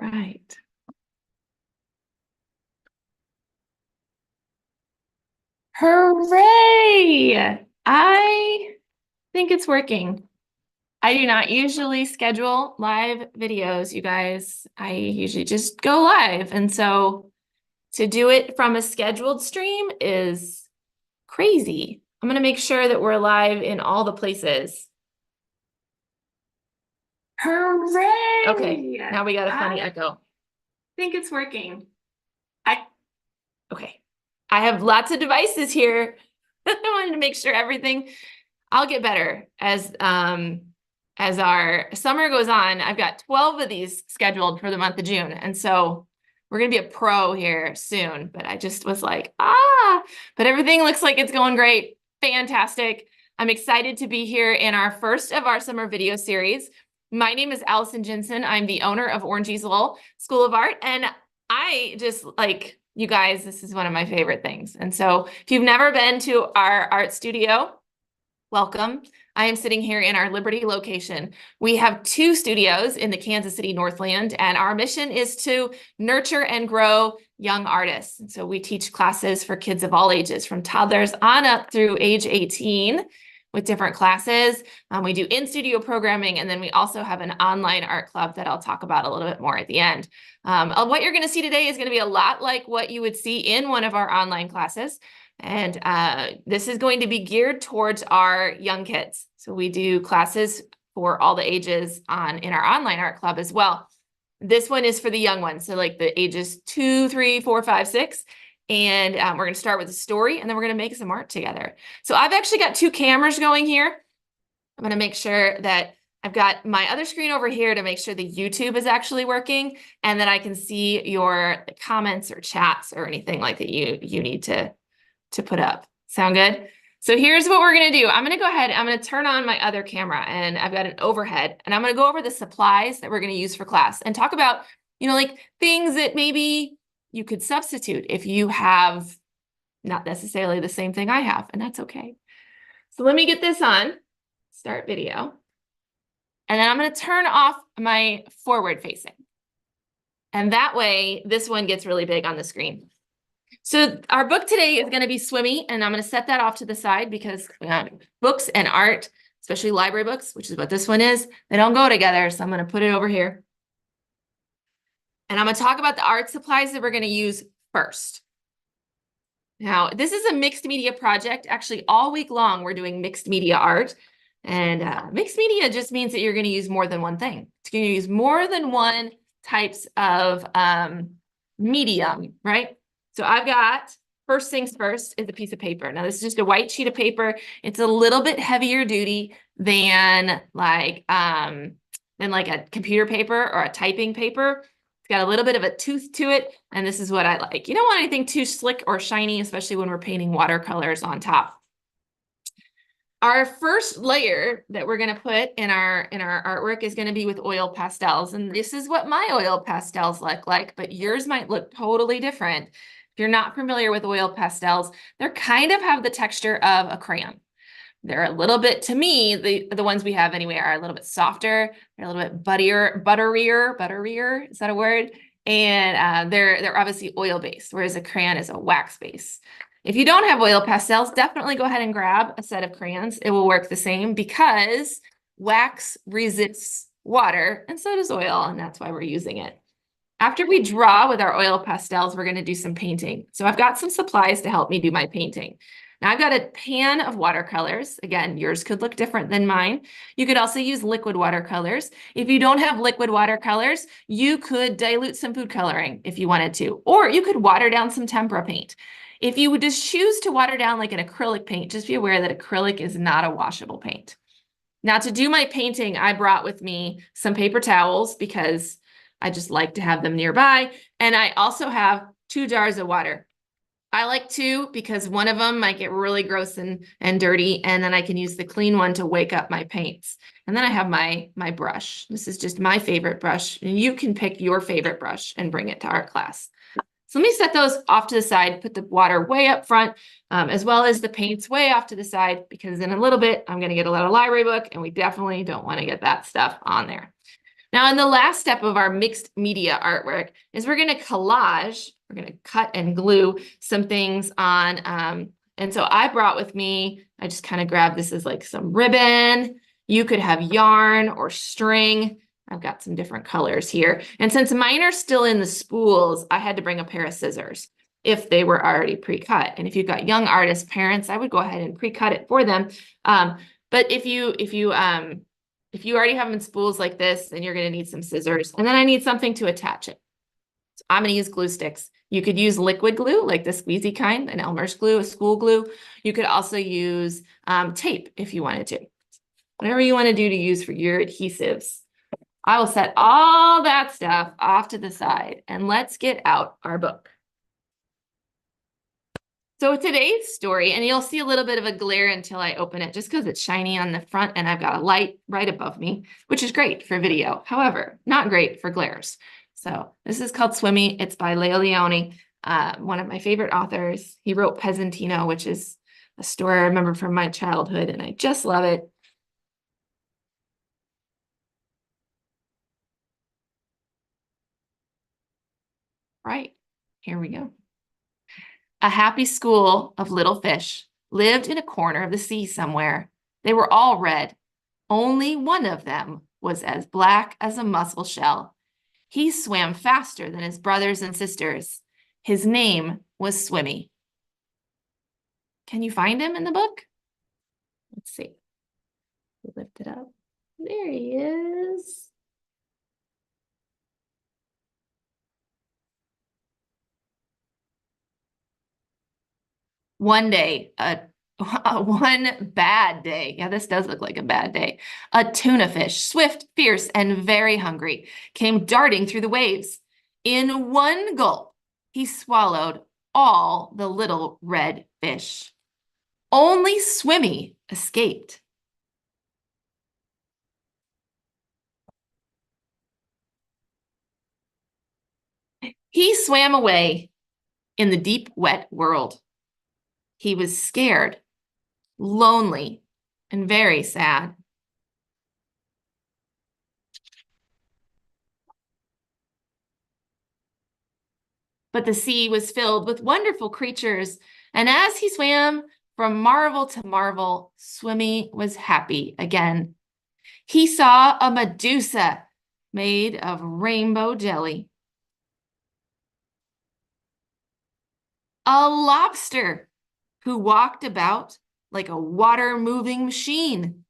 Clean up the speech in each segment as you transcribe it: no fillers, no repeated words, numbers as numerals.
right. Hooray! I think it's working. I do not usually schedule live videos, you guys. I usually just go live. And so to do it from a scheduled stream is crazy. I'm going to make sure that we're live in all the places. Hooray! Okay, now we got a funny echo. I think it's working. Okay. I have lots of devices here. I wanted to make sure everything, I'll get better as our summer goes on. I've got 12 of these scheduled for the month of June. And so we're going to be a pro here soon, but I just was like, but everything looks like it's going great. Fantastic. I'm excited to be here in our first of our summer video series. My name is Allison Jensen. I'm the owner of Orange Easel School of Art. And I just like, you guys, this is one of my favorite things. And so if you've never been to our art studio, welcome. I am sitting here in our Liberty location. We have 2 studios in the Kansas City Northland, and our mission is to nurture and grow young artists. And so we teach classes for kids of all ages, from toddlers on up through age 18 with different classes. We do in-studio programming, and then we also have an online art club that I'll talk about a little bit more at the end. What you're going to see today is going to be a lot like what you would see in one of our online classes. And this is going to be geared towards our young kids. So we do classes for all the ages in our online art club as well. This one is for the young ones, so like the ages 2, 3, 4, 5, 6. And we're going to start with a story, and then we're going to make some art together. So I've actually got 2 cameras going here. I'm going to make sure that I've got my other screen over here to make sure the YouTube is actually working, and that I can see your comments or chats or anything like that you need to put up. Sound good? So here's what we're going to do. I'm going to go ahead. I'm going to turn on my other camera, and I've got an overhead, and I'm going to go over the supplies that we're going to use for class and talk about, like things that maybe you could substitute if you have not necessarily the same thing I have, and that's okay. So let me get this on, start video, and then I'm going to turn off my forward facing. And that way, this one gets really big on the screen. So our book today is going to be Swimmy, and I'm going to set that off to the side because books and art, especially library books, which is what this one is, they don't go together. So I'm going to put it over here. And I'm going to talk about the art supplies that we're going to use first. Now, this is a mixed media project. Actually, all week long, we're doing mixed media art. And mixed media just means that you're going to use more than one thing. It's going to use more than one types of medium, right? So I've got, first things first, is a piece of paper. Now, this is just a white sheet of paper. It's a little bit heavier duty than like a computer paper or a typing paper. It's got a little bit of a tooth to it, and this is what I like. You don't want anything too slick or shiny, especially when we're painting watercolors on top. Our first layer that we're going to put in our artwork is going to be with oil pastels, and this is what my oil pastels look like, but yours might look totally different. If you're not familiar with oil pastels, they're kind of have the texture of a crayon. They're a little bit, to me, the ones we have anyway are a little bit softer. They're a little bit butterier, is that a word? And they're obviously oil-based, whereas a crayon is a wax-based. If you don't have oil pastels, definitely go ahead and grab a set of crayons. It will work the same because wax resists water, and so does oil, and that's why we're using it. After we draw with our oil pastels, we're going to do some painting. So I've got some supplies to help me do my painting. Now I've got a pan of watercolors. Again, yours could look different than mine. You could also use liquid watercolors. If you don't have liquid watercolors, you could dilute some food coloring if you wanted to, or you could water down some tempera paint. If you would just choose to water down like an acrylic paint, just be aware that acrylic is not a washable paint. Now to do my painting, I brought with me some paper towels because I just like to have them nearby. And I also have 2 jars of water. I like 2 because one of them might get really gross and dirty, and then I can use the clean one to wake up my paints. And then I have my brush. This is just my favorite brush, and you can pick your favorite brush and bring it to art class. So let me set those off to the side, put the water way up front, as well as the paints way off to the side, because in a little bit, I'm going to get a little library book, and we definitely don't want to get that stuff on there. Now, in the last step of our mixed media artwork is we're going to collage. We're going to cut and glue some things on. And so I brought with me, I just kind of grabbed this as like some ribbon. You could have yarn or string. I've got some different colors here. And since mine are still in the spools, I had to bring a pair of scissors if they were already pre-cut. And if you've got young artist parents, I would go ahead and pre-cut it for them. But if you already have them in spools like this, then you're going to need some scissors. And then I need something to attach it. So I'm going to use glue sticks. You could use liquid glue, like the squeezy kind, an Elmer's glue, a school glue. You could also use tape if you wanted to. Whatever you want to do to use for your adhesives. I will set all that stuff off to the side and let's get out our book. So today's story, and you'll see a little bit of a glare until I open it just because it's shiny on the front and I've got a light right above me, which is great for video. However, not great for glares. So this is called Swimmy. It's by Leo Leoni, one of my favorite authors. He wrote Peasantino, which is a story I remember from my childhood, and I just love it. Right, here we go. A happy school of little fish lived in a corner of the sea somewhere. They were all red. Only one of them was as black as a mussel shell. He swam faster than his brothers and sisters. His name was Swimmy. Can you find him in the book? Let's see. Lift it up. There he is. One day, one bad day. Yeah, this does look like a bad day. A tuna fish, swift, fierce, and very hungry, came darting through the waves. In one gulp, he swallowed all the little red fish. Only Swimmy escaped. He swam away in the deep, wet world. He was scared, lonely, and very sad. But the sea was filled with wonderful creatures, and as he swam from marvel to marvel, Swimmy was happy again. He saw a Medusa made of rainbow jelly, a lobster who walked about like a water-moving machine,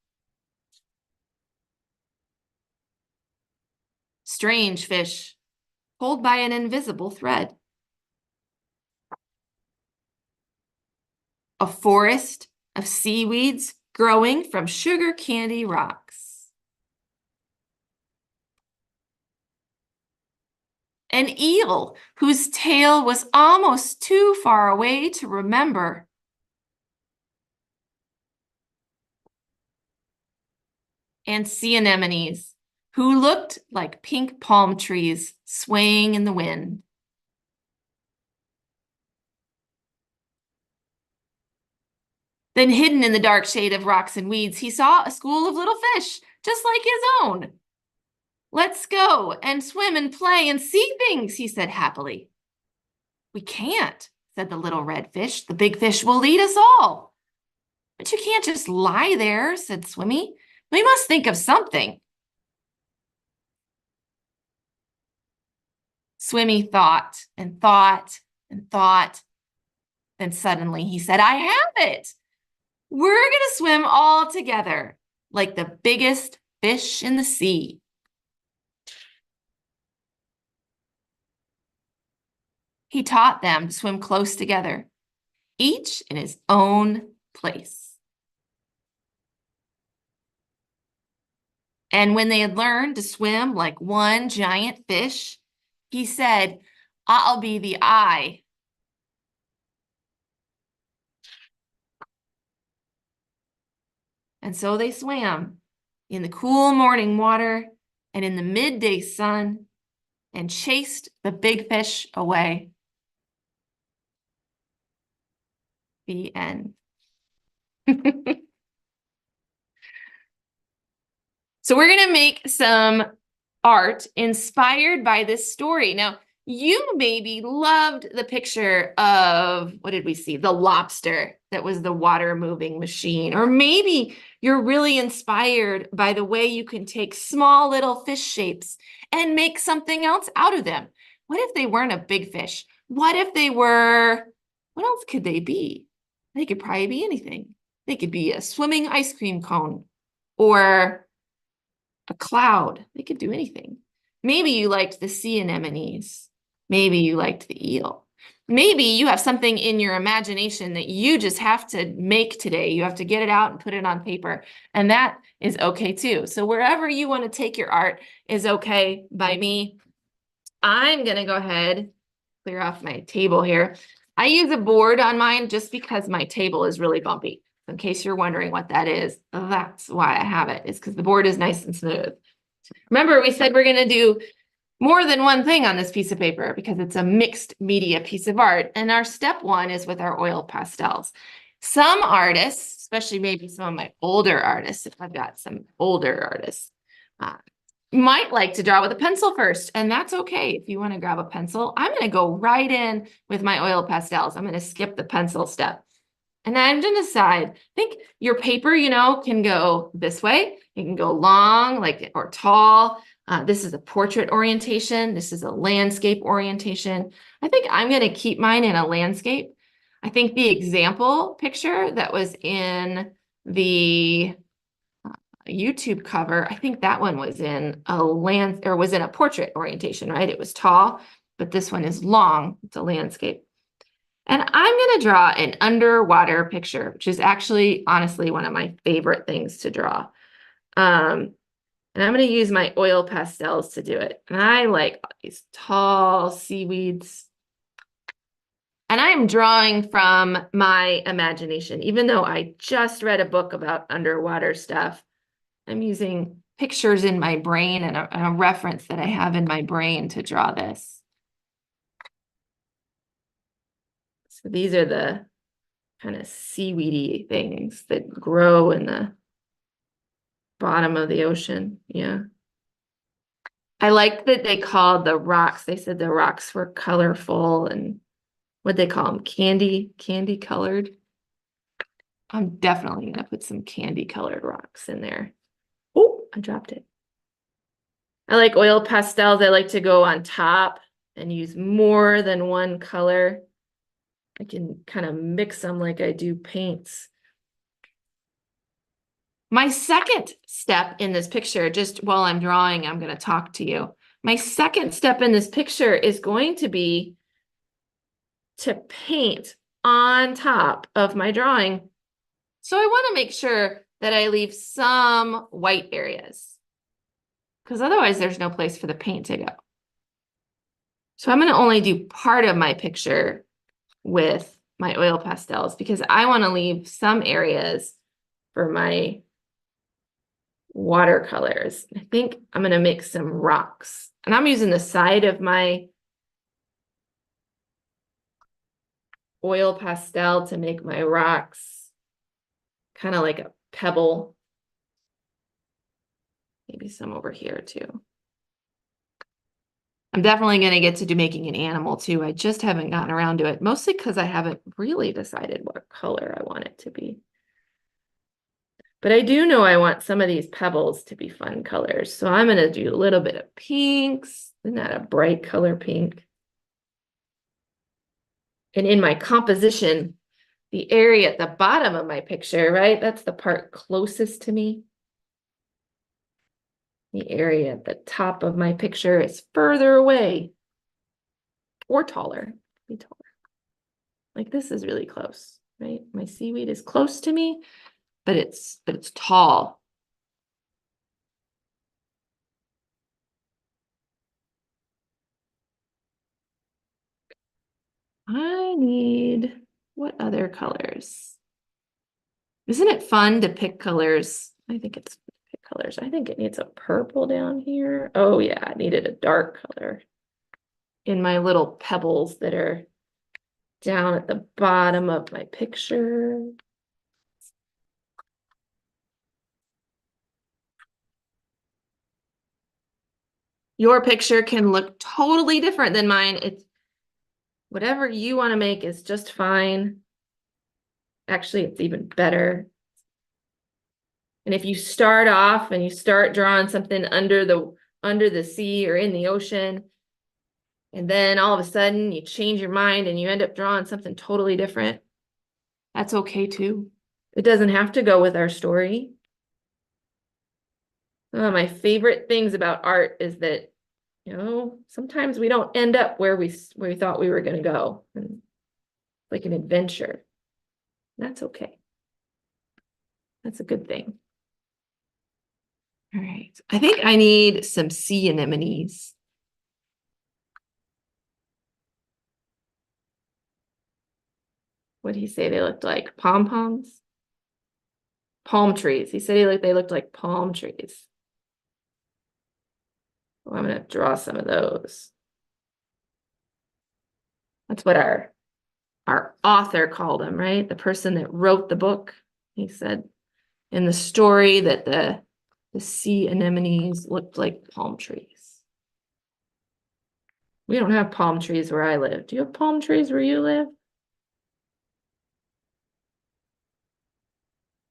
strange fish pulled by an invisible thread, a forest of seaweeds growing from sugar candy rocks, an eel whose tail was almost too far away to remember, and sea anemones who looked like pink palm trees swaying in the wind. Then hidden in the dark shade of rocks and weeds, he saw a school of little fish, just like his own. Let's go and swim and play and see things, he said happily. We can't, said the little red fish. The big fish will eat us all. But you can't just lie there, said Swimmy. We must think of something. Swimmy thought and thought and thought. Then suddenly he said, I have it. We're going to swim all together like the biggest fish in the sea. He taught them to swim close together, each in his own place. And when they had learned to swim like one giant fish, he said, I'll be the eye. And so they swam in the cool morning water and in the midday sun and chased the big fish away. The end. So we're going to make some art inspired by this story. Now, you maybe loved the picture of, what did we see? The lobster that was the water moving machine. Or maybe you're really inspired by the way you can take small little fish shapes and make something else out of them. What if they weren't a big fish? What if they were, what else could they be? They could probably be anything. They could be a swimming ice cream cone or a cloud. They could do anything. Maybe you liked the sea anemones. Maybe you liked the eel. Maybe you have something in your imagination that you just have to make today. You have to get it out and put it on paper. And that is okay too. So wherever you want to take your art is okay by me. I'm going to go ahead, clear off my table here. I use a board on mine just because my table is really bumpy. In case you're wondering what that is, that's why I have it. It's because the board is nice and smooth. Remember, we said we're going to do more than one thing on this piece of paper because it's a mixed media piece of art. And our step one is with our oil pastels. Some artists, especially maybe some of my older artists, if I've got some older artists, might like to draw with a pencil first, and that's okay. If you want to grab a pencil, I'm going to go right in with my oil pastels. I'm going to skip the pencil step. And I'm going to decide, I think your paper, you know, can go this way. It can go long, like, or tall. This is a portrait orientation. This is a landscape orientation. I think I'm going to keep mine in a landscape. I think the example picture that was in the YouTube cover, I think that one was in a portrait orientation, right? It was tall, but this one is long. It's a landscape. And I'm going to draw an underwater picture, which is actually, honestly, one of my favorite things to draw. And I'm going to use my oil pastels to do it. And I like these tall seaweeds. And I am drawing from my imagination. Even though I just read a book about underwater stuff, I'm using pictures in my brain and a reference that I have in my brain to draw this. So these are the kind of seaweedy things that grow in the bottom of the ocean. Yeah. I like that they called the rocks. They said the rocks were colorful and what they call them, candy colored. I'm definitely going to put some candy colored rocks in there. Oh, I dropped it. I like oil pastels. I like to go on top and use more than one color. I can kind of mix them like I do paints. My second step in this picture, just while I'm drawing, I'm going to talk to you. My second step in this picture is going to be to paint on top of my drawing. So I want to make sure that I leave some white areas because otherwise there's no place for the paint to go. So I'm going to only do part of my picture with my oil pastels because I want to leave some areas for my watercolors. I think I'm going to make some rocks. And I'm using the side of my oil pastel to make my rocks kind of like a pebble. Maybe some over here too. I'm definitely going to get to do making an animal too. I just haven't gotten around to it, mostly because I haven't really decided what color I want it to be. But I do know I want some of these pebbles to be fun colors. So I'm going to do a little bit of pinks. Isn't that a bright color pink? And in my composition, the area at the bottom of my picture, right? That's the part closest to me. The area at the top of my picture is further away or taller. Be taller. Like this is really close, right? My seaweed is close to me, but it's tall. I need, what other colors? Isn't it fun to pick colors? I think it's pick colors. I think it needs a purple down here. Oh yeah, I needed a dark color in my little pebbles that are down at the bottom of my picture. Your picture can look totally different than mine. It's whatever you want to make is just fine. Actually, it's even better. And if you start off and you start drawing something under the sea or in the ocean, and then all of a sudden you change your mind and you end up drawing something totally different, that's okay too. It doesn't have to go with our story. One of my favorite things about art is that, sometimes we don't end up where we thought we were going to go. And like an adventure. That's okay. That's a good thing. All right. I think I need some sea anemones. What did he say they looked like? Pom-poms? Palm trees. He said they looked like palm trees. Well, I'm going to draw some of those. That's what our author called them, right? The person that wrote the book. He said in the story that the sea anemones looked like palm trees. We don't have palm trees where I live. Do you have palm trees where you live?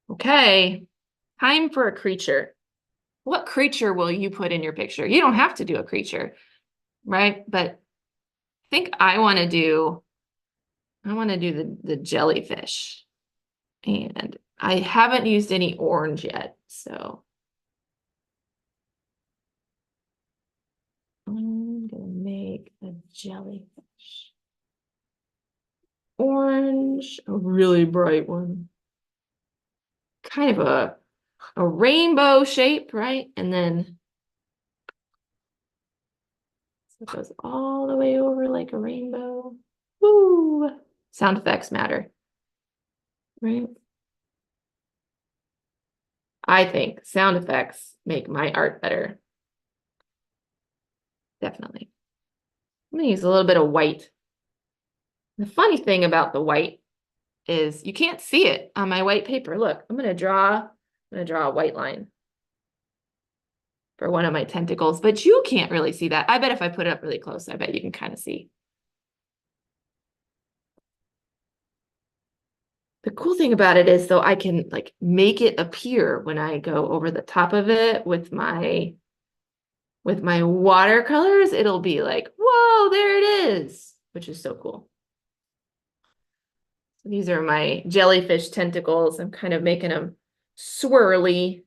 Okay, time for a creature. What creature will you put in your picture? You don't have to do a creature, right? But I think I want to do the jellyfish. And I haven't used any orange yet, so I'm gonna make a jellyfish. Orange, a really bright one. Kind of a rainbow shape, right? And then so it goes all the way over like a rainbow. Woo! Sound effects matter, right? I think sound effects make my art better. Definitely. I'm gonna use a little bit of white. The funny thing about the white is you can't see it on my white paper. Look, I'm gonna draw a white line for one of my tentacles, but you can't really see that. I bet if I put it up really close, I bet you can kind of see. The cool thing about it is though, I can like make it appear when I go over the top of it with my watercolors. It'll be like, whoa, there it is, which is so cool. So these are my jellyfish tentacles. I'm kind of making them swirly.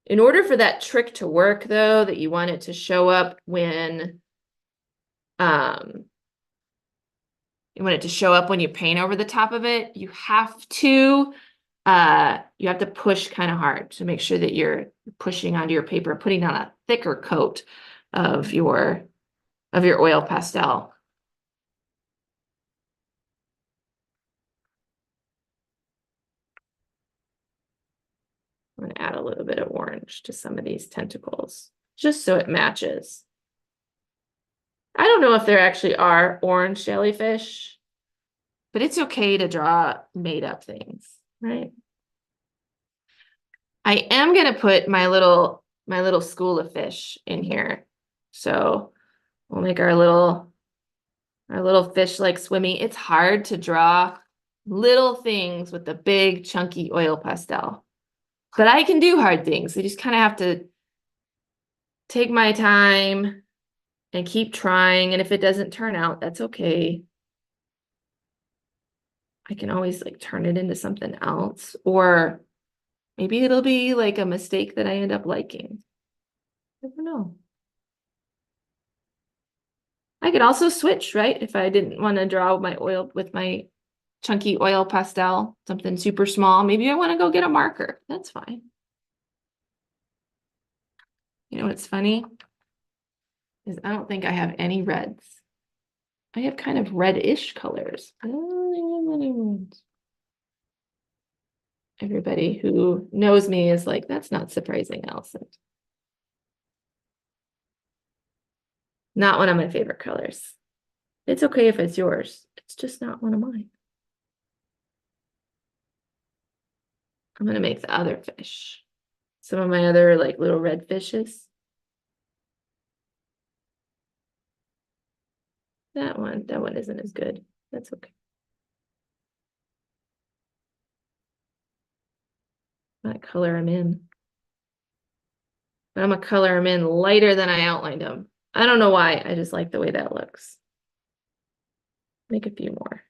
In order for that trick to work though, that you want it to show up when you paint over the top of it, you have to push kind of hard to make sure that you're pushing onto your paper, putting on a thicker coat of your oil pastel. I'm going to add a little bit of orange to some of these tentacles, just so it matches. I don't know if there actually are orange jellyfish, but it's okay to draw made up things, right? I am going to put my little school of fish in here. So we'll make our little fish like Swimmy. It's hard to draw little things with the big chunky oil pastel, but I can do hard things. I just kind of have to take my time and keep trying. And if it doesn't turn out, that's okay. I can always like turn it into something else, or maybe it'll be like a mistake that I end up liking. Never know. I could also switch, right? If I didn't want to draw my oil with my chunky oil pastel, something super small, maybe I want to go get a marker. That's fine. You know what's funny is I don't think I have any reds. I have kind of reddish colors. I don't have any reds. Everybody who knows me is like, that's not surprising, Allison. Not one of my favorite colors. It's okay if it's yours. It's just not one of mine. I'm going to make the other fish. Some of my other like little red fishes. That one isn't as good. That's okay. I'm gonna color them in. But I'm gonna color them in lighter than I outlined them. I don't know why, I just like the way that looks. Make a few more.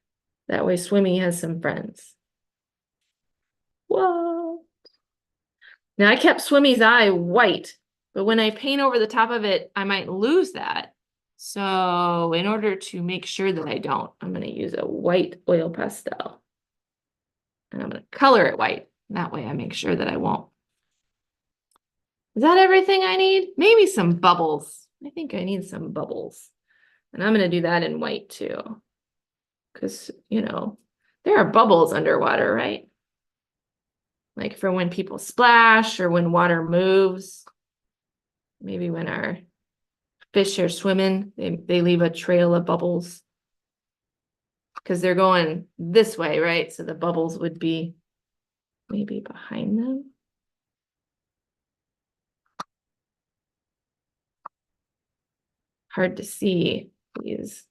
That way Swimmy has some friends. Whoa. Now I kept Swimmy's eye white, but when I paint over the top of it, I might lose that. So in order to make sure that I don't, I'm gonna use a white oil pastel. And I'm gonna color it white. That way I make sure that I won't. Is that everything I need? Maybe some bubbles. I think I need some bubbles. And I'm gonna do that in white too. Because, you know, there are bubbles underwater, right? Like for when people splash or when water moves. Maybe when our fish are swimming, they leave a trail of bubbles. Because they're going this way, right? So the bubbles would be maybe behind them. Hard to see these.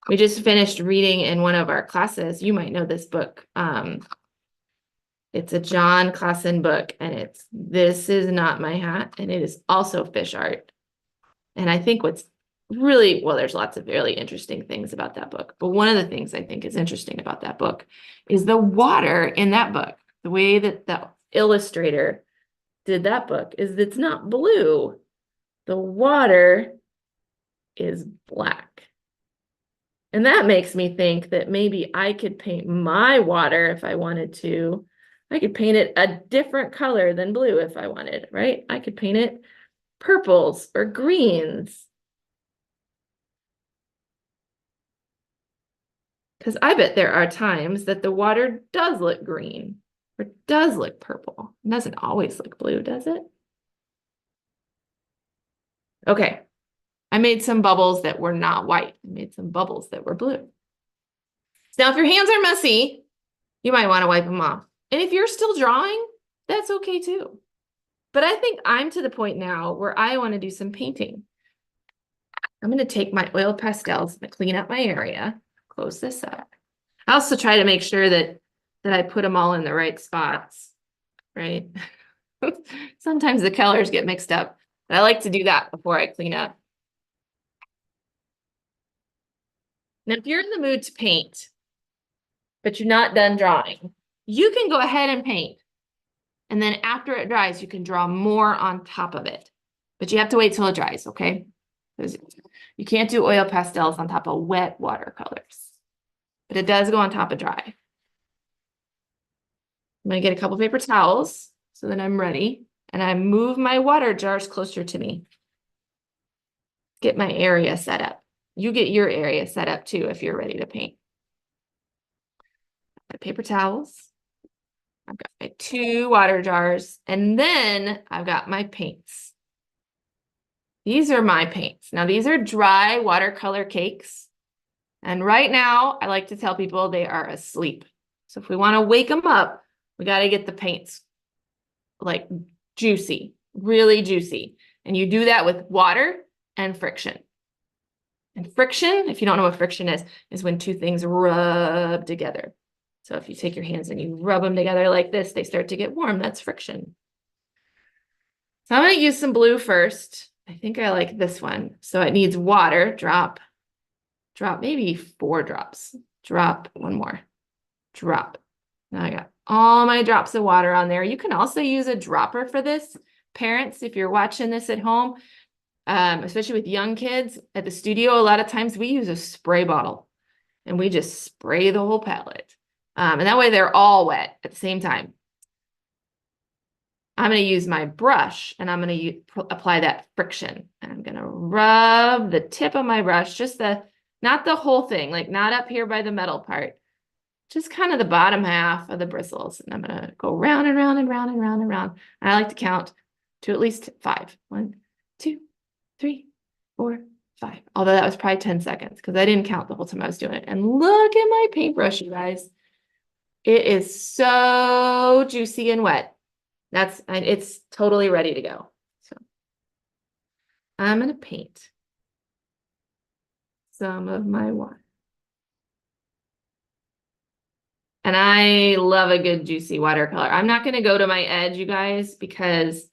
We just finished reading in one of our classes. You might know this book. It's a John Classen book, and it's This Is Not My Hat, and it is also fish art. And I think what's really, well, there's lots of really interesting things about that book, but one of the things I think is interesting about that book is the water in that book. The way that the illustrator did that book is it's not blue. The water is black. And that makes me think that maybe I could paint my water if I wanted to. I could paint it a different color than blue if I wanted, right? I could paint it purples or greens. Because I bet there are times that the water does look green or does look purple. It doesn't always look blue, does it? Okay. I made some bubbles that were not white. I made some bubbles that were blue. Now, if your hands are messy, you might want to wipe them off. And if you're still drawing, that's okay too. But I think I'm to the point now where I want to do some painting. I'm going to take my oil pastels and clean up my area, close this up. I also try to make sure that I put them all in the right spots, right? Sometimes the colors get mixed up, but I like to do that before I clean up. Now, if you're in the mood to paint, but you're not done drawing, you can go ahead and paint. And then after it dries, you can draw more on top of it. But you have to wait till it dries, okay? Because you can't do oil pastels on top of wet watercolors. But it does go on top of dry. I'm going to get a couple paper towels so that I'm ready. And I move my water jars closer to me. Get my area set up. You get your area set up too if you're ready to paint. My paper towels. I've got my 2 water jars, and then I've got my paints. These are my paints. Now, these are dry watercolor cakes. And right now, I like to tell people they are asleep. So if we want to wake them up, we got to get the paints like juicy, really juicy. And you do that with water and friction. And friction, if you don't know what friction is when 2 things rub together. So if you take your hands and you rub them together like this, they start to get warm. That's friction. So I'm going to use some blue first. I think I like this one. So it needs water, drop, maybe 4 drops. Drop, 1 more, drop. Now I got all my drops of water on there. You can also use a dropper for this. Parents, if you're watching this at home, especially with young kids at the studio, a lot of times we use a spray bottle and we just spray the whole palette. And that way they're all wet at the same time. I'm going to use my brush and I'm going to apply that friction. And I'm going to rub the tip of my brush, just not the whole thing, like not up here by the metal part, just kind of the bottom half of the bristles. And I'm going to go round and round and round and round and round. And I like to count to at least 5. 1, 2, 3, 4, 5. Although that was probably 10 seconds because I didn't count the whole time I was doing it. And look at my paintbrush, you guys. It is so juicy and wet. It's totally ready to go. So I'm going to paint. some of my water. And I love a good juicy watercolor. I'm not going to go to my edge, you guys, because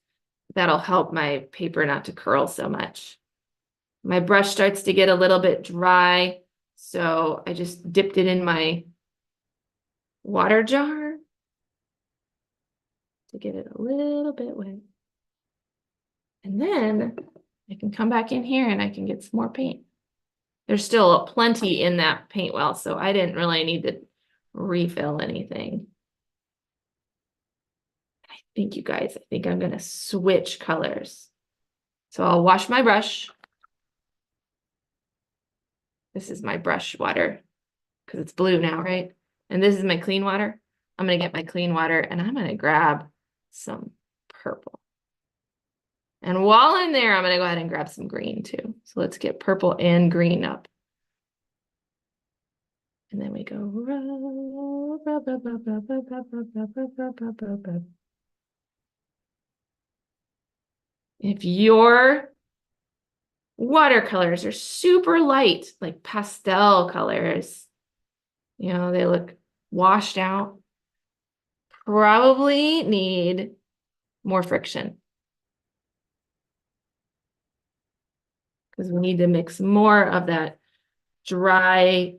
that'll help my paper not to curl so much. My brush starts to get a little bit dry, so I just dipped it in my water jar to get it a little bit wet. And then I can come back in here and I can get some more paint. There's still plenty in that paint well, so I didn't really need to refill anything. I think, you guys, I think I'm gonna switch colors. So I'll wash my brush. This is my brush water because it's blue now, right? And this is my clean water. I'm gonna get my clean water and I'm gonna grab some purple. And while I'm there, I'm gonna go ahead and grab some green too. So let's get purple and green up. And then we go rub, rub, rub, rub, rub, rub, rub, rub, rub, rub, rub, rub, rub, rub. If your watercolors are super light, like pastel colors, you know, they look washed out, probably need more friction. Because we need to mix more of that dry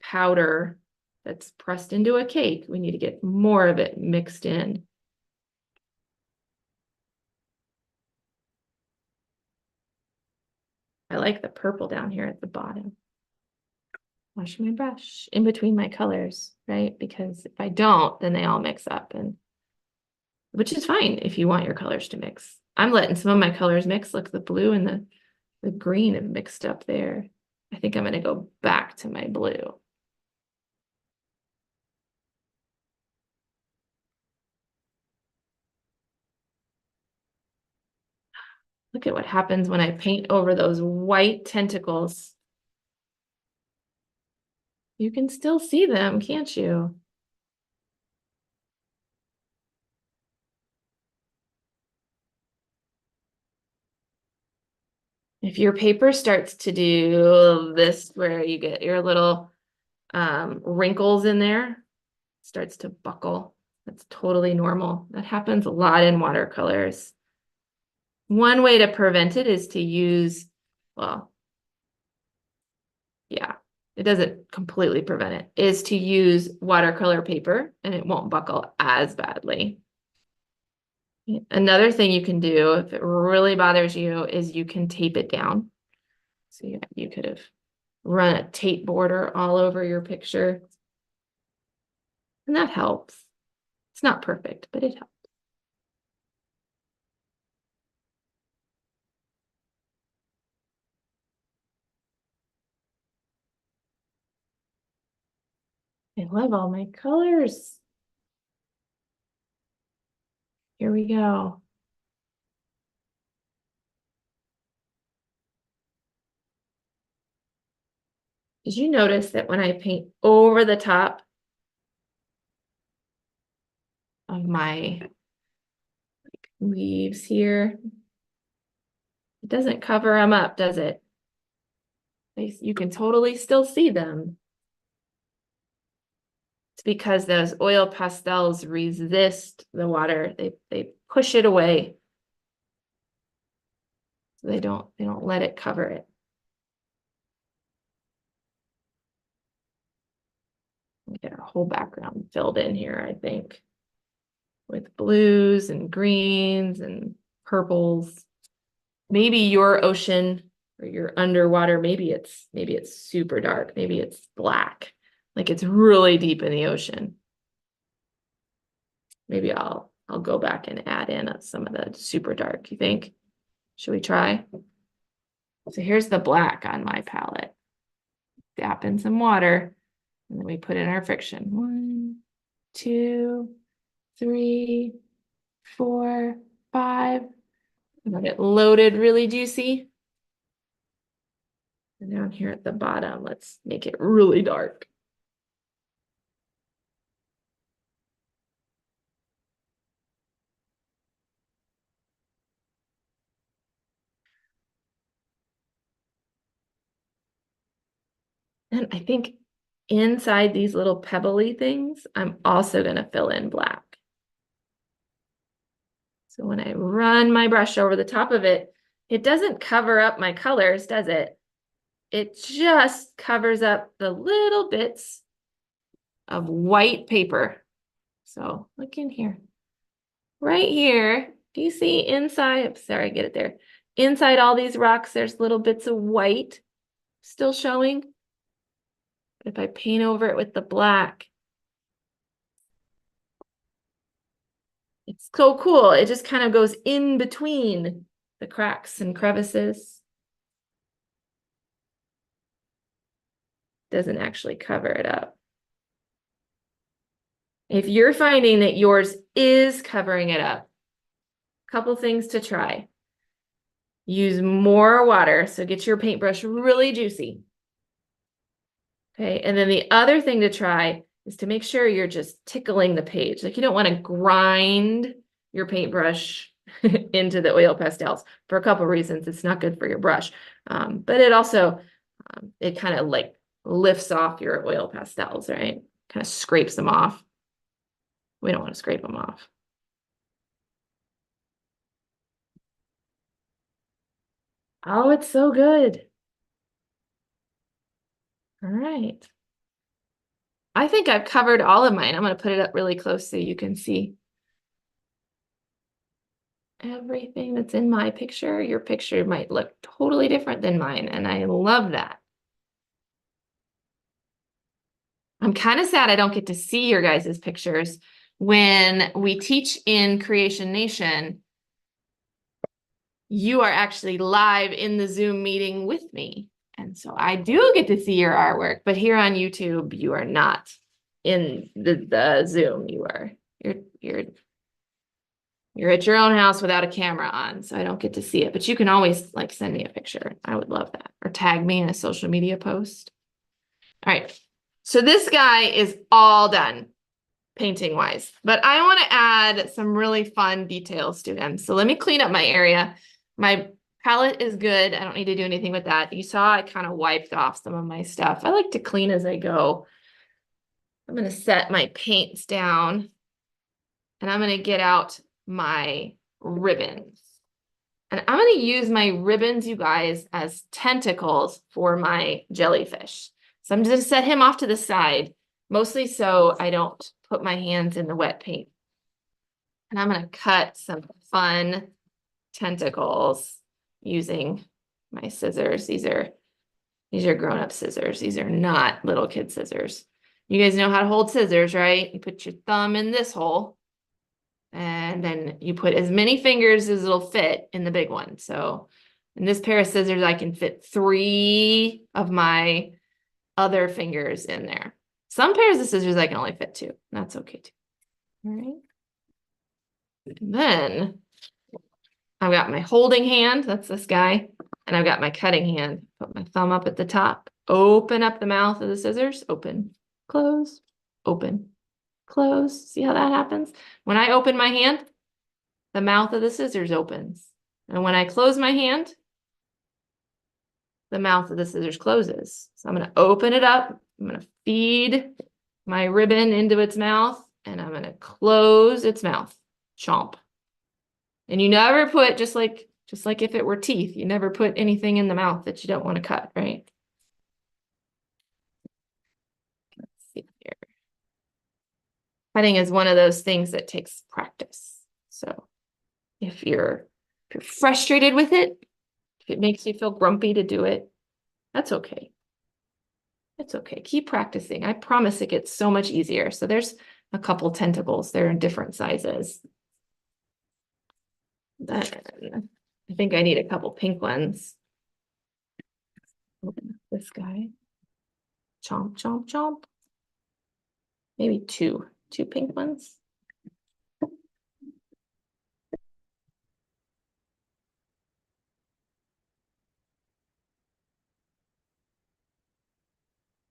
powder that's pressed into a cake. We need to get more of it mixed in. I like the purple down here at the bottom. Wash my brush in between my colors, right? Because if I don't, then they all mix up, and which is fine if you want your colors to mix. I'm letting some of my colors mix. Look, the blue and the green have mixed up there. I think I'm gonna go back to my blue. Look at what happens when I paint over those white tentacles. You can still see them, can't you? If your paper starts to do this, where you get your little wrinkles in there, starts to buckle, that's totally normal. That happens a lot in watercolors. One way to prevent it is to use, well, yeah, it doesn't completely prevent it, is to use watercolor paper and it won't buckle as badly. Another thing you can do if it really bothers you is you can tape it down. So you could have run a tape border all over your picture. And that helps. It's not perfect, but it helps. I love all my colors. Here we go. Did you notice that when I paint over the top of my leaves here, it doesn't cover them up, does it? You can totally still see them. It's because those oil pastels resist the water. They push it away. So they don't let it cover it. Get our whole background filled in here, I think, with blues and greens and purples. Maybe your ocean or your underwater, maybe it's super dark, maybe it's black, like it's really deep in the ocean. Maybe I'll go back and add in some of the super dark. You think? Should we try? So here's the black on my palette. Dap in some water, and then we put in our friction. 1, 2, 3, 4, 5. Let it loaded really juicy. And down here at the bottom, let's make it really dark. And I think inside these little pebbly things, I'm also going to fill in black. So when I run my brush over the top of it, it doesn't cover up my colors, does it? It just covers up the little bits of white paper. So look in here. Right here, do you see inside? Sorry, get it there. Inside all these rocks, there's little bits of white still showing. If I paint over it with the black, it's so cool. It just kind of goes in between the cracks and crevices. Doesn't actually cover it up. If you're finding that yours is covering it up, a couple things to try. Use more water, so get your paintbrush really juicy. Okay, and then the other thing to try is to make sure you're just tickling the page. Like you don't want to grind your paintbrush into the oil pastels for a couple reasons. It's not good for your brush, but it also, it kind of like lifts off your oil pastels, right? Kind of scrapes them off. We don't want to scrape them off. Oh, it's so good. All right. I think I've covered all of mine. I'm going to put it up really close so you can see everything that's in my picture. Your picture might look totally different than mine, and I love that. I'm kind of sad I don't get to see your guys' pictures. When we teach in Creation Nation, you are actually live in the Zoom meeting with me. And so I do get to see your artwork, but here on YouTube, you are not in the Zoom. You're at your own house without a camera on, so I don't get to see it. But you can always like send me a picture. I would love that. Or tag me in a social media post. All right. So this guy is all done painting wise, but I want to add some really fun details to him. So let me clean up my area. My palette is good. I don't need to do anything with that. You saw I kind of wiped off some of my stuff. I like to clean as I go. I'm going to set my paints down and I'm going to get out my ribbons. And I'm going to use my ribbons, you guys, as tentacles for my jellyfish. So I'm just going to set him off to the side, mostly so I don't put my hands in the wet paint. And I'm going to cut some fun tentacles using my scissors. These are grown-up scissors. These are not little kid scissors. You guys know how to hold scissors, right? You put your thumb in this hole, and then you put as many fingers as it'll fit in the big one. So in this pair of scissors, I can fit 3 of my other fingers in there. Some pairs of scissors I can only fit 2. That's okay too. All right. And then I've got my holding hand, that's this guy, and I've got my cutting hand. Put my thumb up at the top, open up the mouth of the scissors, open, close, open, close. See how that happens? When I open my hand, the mouth of the scissors opens. And when I close my hand, the mouth of the scissors closes. So I'm going to open it up. I'm going to feed my ribbon into its mouth, and I'm going to close its mouth. Chomp. And you never put, just like if it were teeth, you never put anything in the mouth that you don't want to cut, right? Let's see here. Cutting is one of those things that takes practice. So if you're frustrated with it, if it makes you feel grumpy to do it, that's okay. It's okay. Keep practicing. I promise it gets so much easier. So there's a couple tentacles. They're in different sizes. Then I think I need a couple pink ones. Open up this guy. Chomp, chomp, chomp. Maybe two pink ones.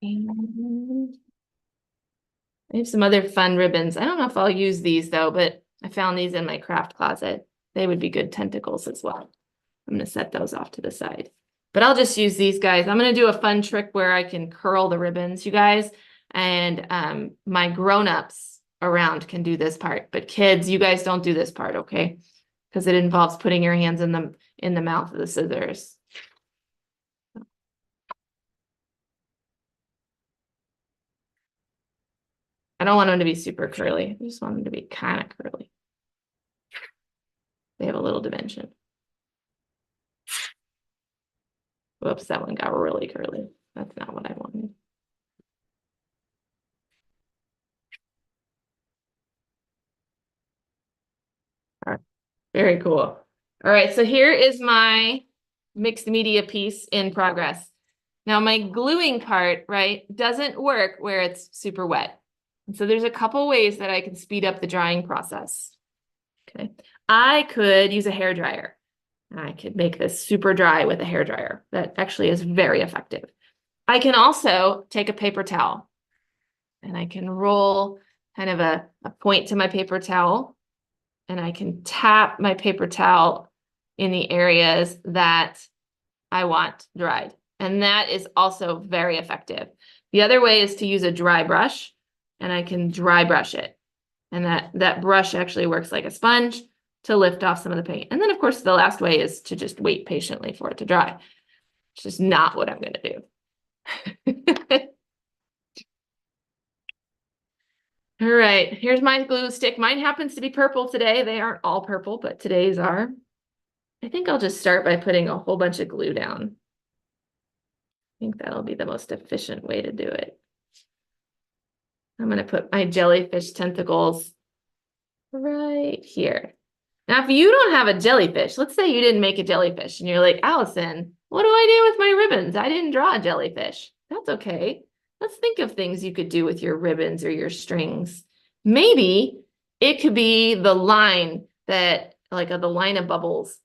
And I have some other fun ribbons. I don't know if I'll use these though, but I found these in my craft closet. They would be good tentacles as well. I'm going to set those off to the side. But I'll just use these guys. I'm going to do a fun trick where I can curl the ribbons, you guys. And my grown-ups around can do this part. But kids, you guys don't do this part, okay? Because it involves putting your hands in the mouth of the scissors. I don't want them to be super curly. I just want them to be kind of curly. They have a little dimension. Whoops, that one got really curly. That's not what I wanted. All right, very cool. All right, so here is my mixed media piece in progress. Now my gluing part, right, doesn't work where it's super wet. And so there's a couple ways that I can speed up the drying process. Okay, I could use a hairdryer. I could make this super dry with a hairdryer. That actually is very effective. I can also take a paper towel and I can roll kind of a point to my paper towel, and I can tap my paper towel in the areas that I want dried. And that is also very effective. The other way is to use a dry brush, and I can dry brush it. And that brush actually works like a sponge to lift off some of the paint. And then of course, the last way is to just wait patiently for it to dry. It's just not what I'm gonna do. All right, here's my glue stick. Mine happens to be purple today. They aren't all purple, but today's are. I think I'll just start by putting a whole bunch of glue down. I think that'll be the most efficient way to do it. I'm going to put my jellyfish tentacles right here. Now, if you don't have a jellyfish, let's say you didn't make a jellyfish and you're like, Allison, what do I do with my ribbons? I didn't draw a jellyfish. That's okay. Let's think of things you could do with your ribbons or your strings. Maybe it could be the line that, like the line of bubbles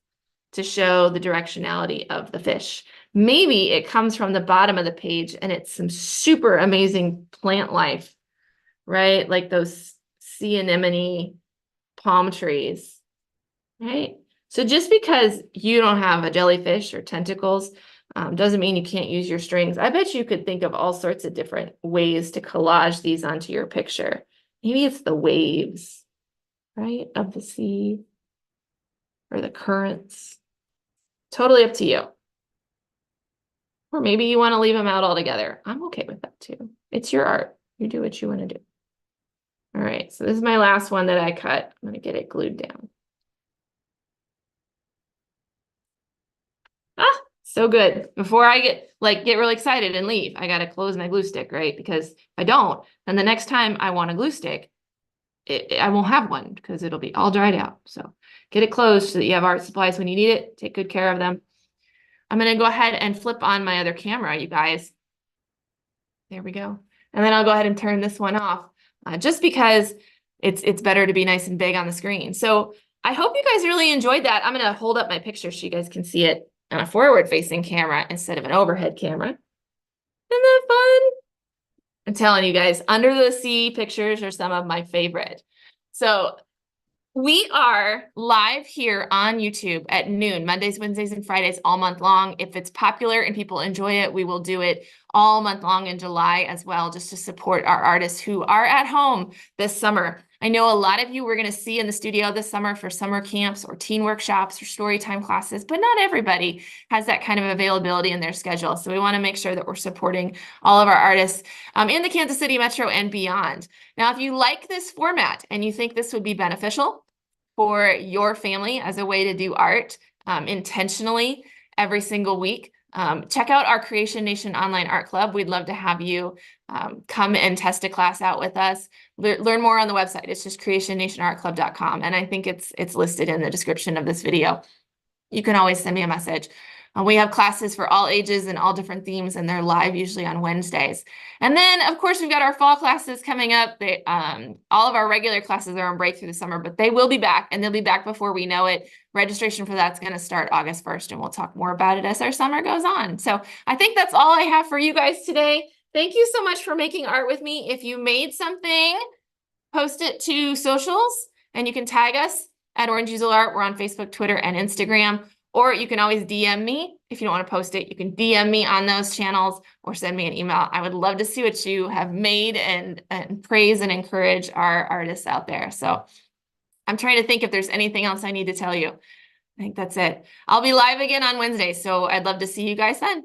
to show the directionality of the fish. Maybe it comes from the bottom of the page and it's some super amazing plant life, right? Like those sea anemone palm trees, right? So just because you don't have a jellyfish or tentacles doesn't mean you can't use your strings. I bet you could think of all sorts of different ways to collage these onto your picture. Maybe it's the waves, right, of the sea or the currents. Totally up to you. Or maybe you want to leave them out altogether. I'm okay with that too. It's your art. You do what you want to do. All right, so this is my last one that I cut. I'm going to get it glued down. Ah, so good. Before I get really excited and leave, I got to close my glue stick, right? Because if I don't, then the next time I want a glue stick, I won't have one because it'll be all dried out. So get it closed so that you have art supplies when you need it. Take good care of them. I'm going to go ahead and flip on my other camera, you guys. There we go. And then I'll go ahead and turn this one off just because it's better to be nice and big on the screen. So I hope you guys really enjoyed that. I'm going to hold up my picture so you guys can see it on a forward-facing camera instead of an overhead camera. Isn't that fun? I'm telling you guys, under the sea pictures are some of my favorite. So we are live here on YouTube at noon, Mondays, Wednesdays, and Fridays all month long. If it's popular and people enjoy it, we will do it all month long in July as well, just to support our artists who are at home this summer. I know a lot of you we're going to see in the studio this summer for summer camps or teen workshops or story time classes, but not everybody has that kind of availability in their schedule. So we want to make sure that we're supporting all of our artists in the Kansas City Metro and beyond. Now, if you like this format and you think this would be beneficial for your family as a way to do art intentionally every single week, check out our Creation Nation Online Art Club. We'd love to have you come and test a class out with us. Learn more on the website. It's just creationnationartclub.com. And I think it's listed in the description of this video. You can always send me a message. We have classes for all ages and all different themes, and they're live usually on Wednesdays. And then, of course, we've got our fall classes coming up. All of our regular classes are on break through the summer, but they will be back, and they'll be back before we know it. Registration for that's going to start August 1st, and we'll talk more about it as our summer goes on. So I think that's all I have for you guys today. Thank you so much for making art with me. If you made something, post it to socials, and you can tag us at Orange Easel Art. We're on Facebook, Twitter, and Instagram. Or you can always DM me if you don't want to post it. You can DM me on those channels or send me an email. I would love to see what you have made and praise and encourage our artists out there. So I'm trying to think if there's anything else I need to tell you. I think that's it. I'll be live again on Wednesday, so I'd love to see you guys then.